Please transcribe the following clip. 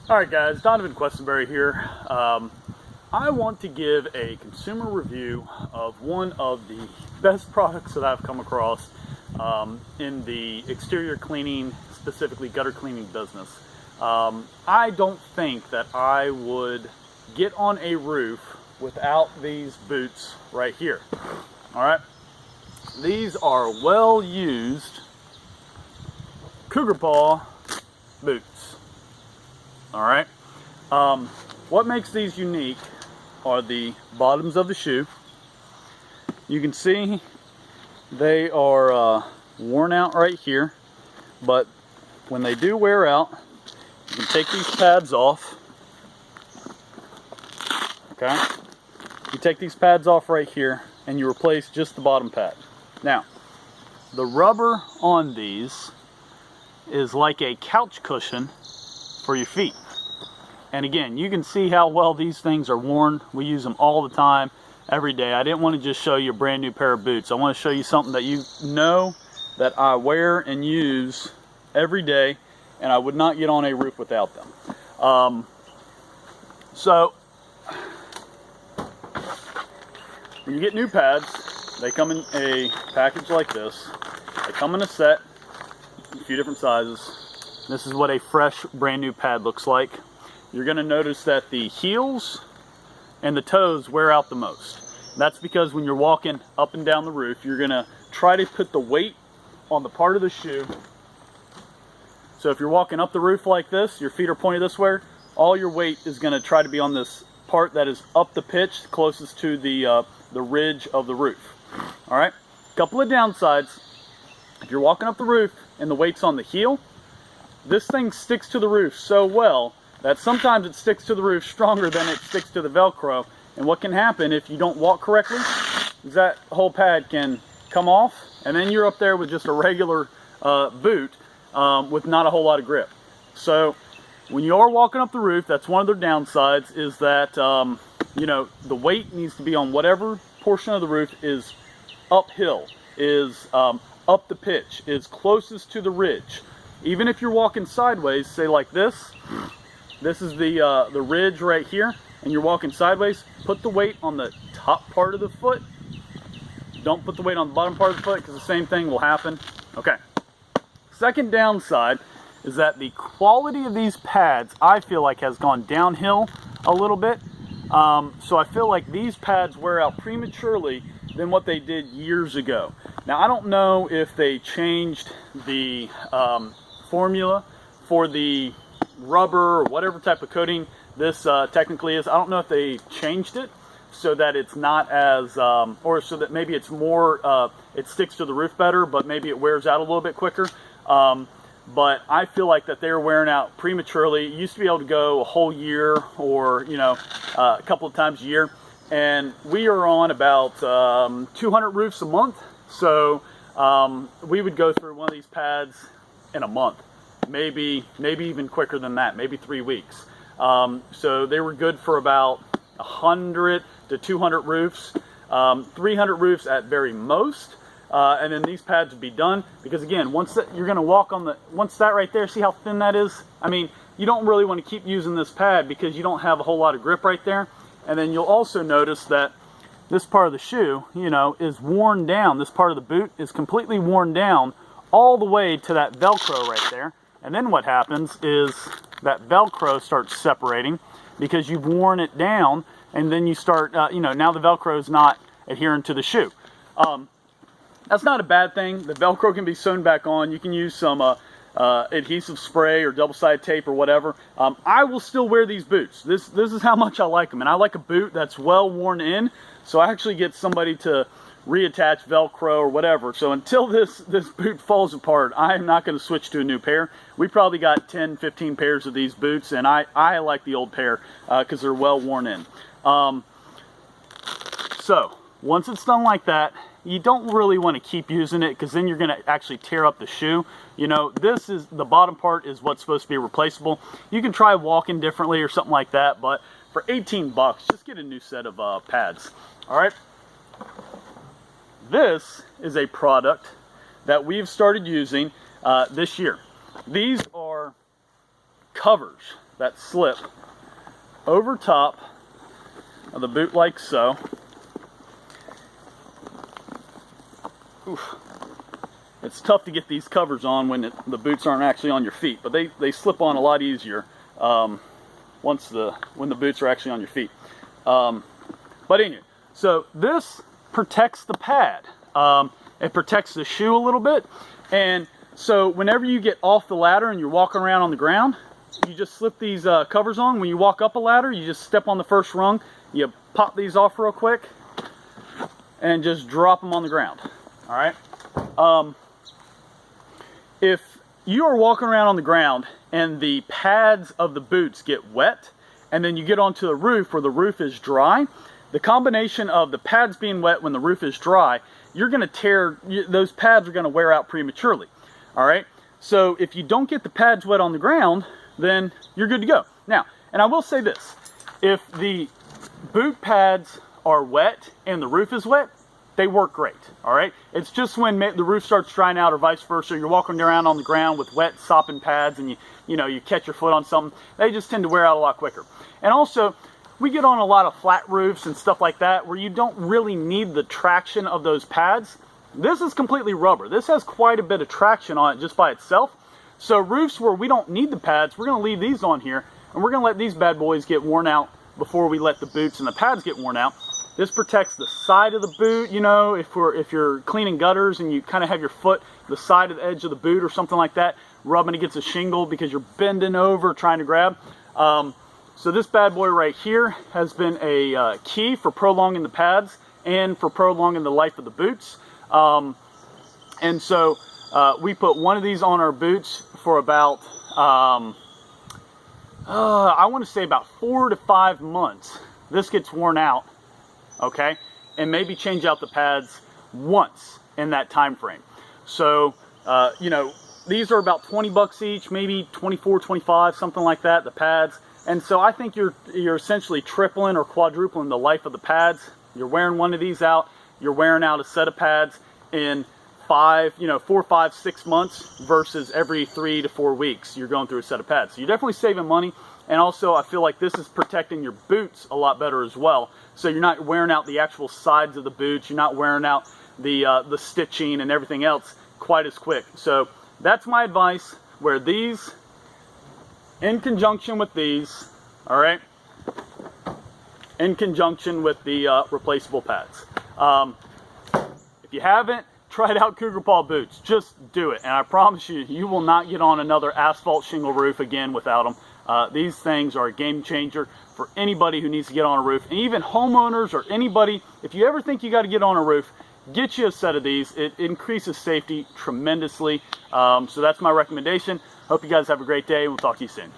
Alright guys, Donovan Questenberry here. I want to give a consumer review of one of the best products that I've come across in the exterior cleaning, specifically gutter cleaning business. I don't think that I would get on a roof without these boots right here. Alright, these are well used Cougar Paw Boots. Alright, what makes these unique are the bottoms of the shoe. You can see they are worn out right here, but when they do wear out, you can take these pads off. Okay, you take these pads off right here and you replace just the bottom pad. Now, the rubber on these is like a couch cushion for your feet. And again, you can see how well these things are worn. We use them all the time, every day. I didn't want to just show you a brand new pair of boots. I want to show you something that you know that I wear and use every day, and I would not get on a roof without them. So when you get new pads, they come in a package like this. They come in a set, a few different sizes. This is what a fresh, brand new pad looks like. You're going to notice that the heels and the toes wear out the most. That's because when you're walking up and down the roof, you're going to try to put the weight on the part of the shoe. So if you're walking up the roof like this, your feet are pointed this way, all your weight is going to try to be on this part that is up the pitch, closest to the ridge of the roof. All right, a couple of downsides. If you're walking up the roof and the weight's on the heel, this thing sticks to the roof so well that sometimes it sticks to the roof stronger than it sticks to the Velcro. And what can happen if you don't walk correctly is that whole pad can come off, and then you're up there with just a regular boot with not a whole lot of grip. So when you are walking up the roof, that's one of their downsides, is that you know, the weight needs to be on whatever portion of the roof is uphill, is up the pitch, is closest to the ridge. Even if you're walking sideways, say like this, this is the ridge right here, and you're walking sideways, put the weight on the top part of the foot. Don't put the weight on the bottom part of the foot, because the same thing will happen. Okay. Second downside is that the quality of these pads, I feel like, has gone downhill a little bit. So I feel like these pads wear out prematurely than what they did years ago. Now, I don't know if they changed the formula for the rubber or whatever type of coating this technically is. I don't know if they changed it so that it's not as, or so that maybe it's more, it sticks to the roof better, but maybe it wears out a little bit quicker. But I feel like that they're wearing out prematurely. You used to be able to go a whole year, or, you know, a couple of times a year. And we are on about 200 roofs a month. So we would go through one of these pads in a month. Maybe even quicker than that, maybe 3 weeks. So they were good for about 100 to 200 roofs, 300 roofs at very most, and then these pads would be done. Because again, once that, you're going to walk on once that right there, see how thin that is? I mean, you don't really want to keep using this pad because you don't have a whole lot of grip right there. And then you'll also notice that this part of the shoe, you know, is worn down. This part of the boot is completely worn down all the way to that Velcro right there. And then what happens is that Velcro starts separating because you've worn it down, and then you start, you know, now the Velcro is not adhering to the shoe. That's not a bad thing. The Velcro can be sewn back on. You can use some adhesive spray or double-sided tape or whatever. I will still wear these boots. This is how much I like them. And I like a boot that's well worn in, so I actually get somebody to reattach Velcro or whatever. So until this boot falls apart, I'm not going to switch to a new pair. We probably got 10, 15 pairs of these boots, and I like the old pair because they're well worn in. So once it's done like that, you don't really want to keep using it, because then you're going to actually tear up the shoe. You know, this is the bottom part is what's supposed to be replaceable. You can try walking differently or something like that, but for 18 bucks, just get a new set of pads. All right. This is a product that we've started using this year. These are covers that slip over top of the boot like so. Oof. It's tough to get these covers on when the boots aren't actually on your feet, but they slip on a lot easier when the boots are actually on your feet. But anyway, so this protects the pad. It protects the shoe a little bit, and so whenever you get off the ladder and you're walking around on the ground, you just slip these covers on. When you walk up a ladder, you just step on the first rung, you pop these off real quick, and just drop them on the ground. All right. If you are walking around on the ground and the pads of the boots get wet, and then you get onto the roof where the roof is dry, the combination of the pads being wet when the roof is dry, you're going to tear, those pads are going to wear out prematurely. All right. So if you don't get the pads wet on the ground, then you're good to go. Now, and I will say this, if the boot pads are wet and the roof is wet, they work great. All right. It's just when the roof starts drying out or vice versa, you're walking around on the ground with wet sopping pads and you catch your foot on something, they just tend to wear out a lot quicker. And also, we get on a lot of flat roofs and stuff like that where you don't really need the traction of those pads. This is completely rubber. This has quite a bit of traction on it just by itself. So roofs where we don't need the pads, we're going to leave these on here, and we're going to let these bad boys get worn out before we let the boots and the pads get worn out. This protects the side of the boot, if you're cleaning gutters and you kind of have your foot the side of the edge of the boot or something like that, rubbing against a shingle because you're bending over trying to grab. So this bad boy right here has been a key for prolonging the pads and for prolonging the life of the boots. And so we put one of these on our boots for about, I want to say about 4 to 5 months. This gets worn out, okay, and maybe change out the pads once in that time frame. So, these are about 20 bucks each, maybe 24, 25, something like that, the pads. And so I think you're essentially tripling or quadrupling the life of the pads. You're wearing one of these out, you're wearing out a set of pads in 4, 5, 6 months versus every 3 to 4 weeks you're going through a set of pads. So you're definitely saving money, and also I feel like this is protecting your boots a lot better as well. So you're not wearing out the actual sides of the boots, you're not wearing out the stitching and everything else quite as quick. So that's my advice. Wear these in conjunction with these, all right, in conjunction with the replaceable pads. If you haven't tried out Cougar Paw Boots, just do it, and I promise you, you will not get on another asphalt shingle roof again without them. These things are a game changer for anybody who needs to get on a roof, and even homeowners or anybody. If you ever think you got to get on a roof, get you a set of these. It increases safety tremendously. So that's my recommendation. Hope you guys have a great day. We'll talk to you soon.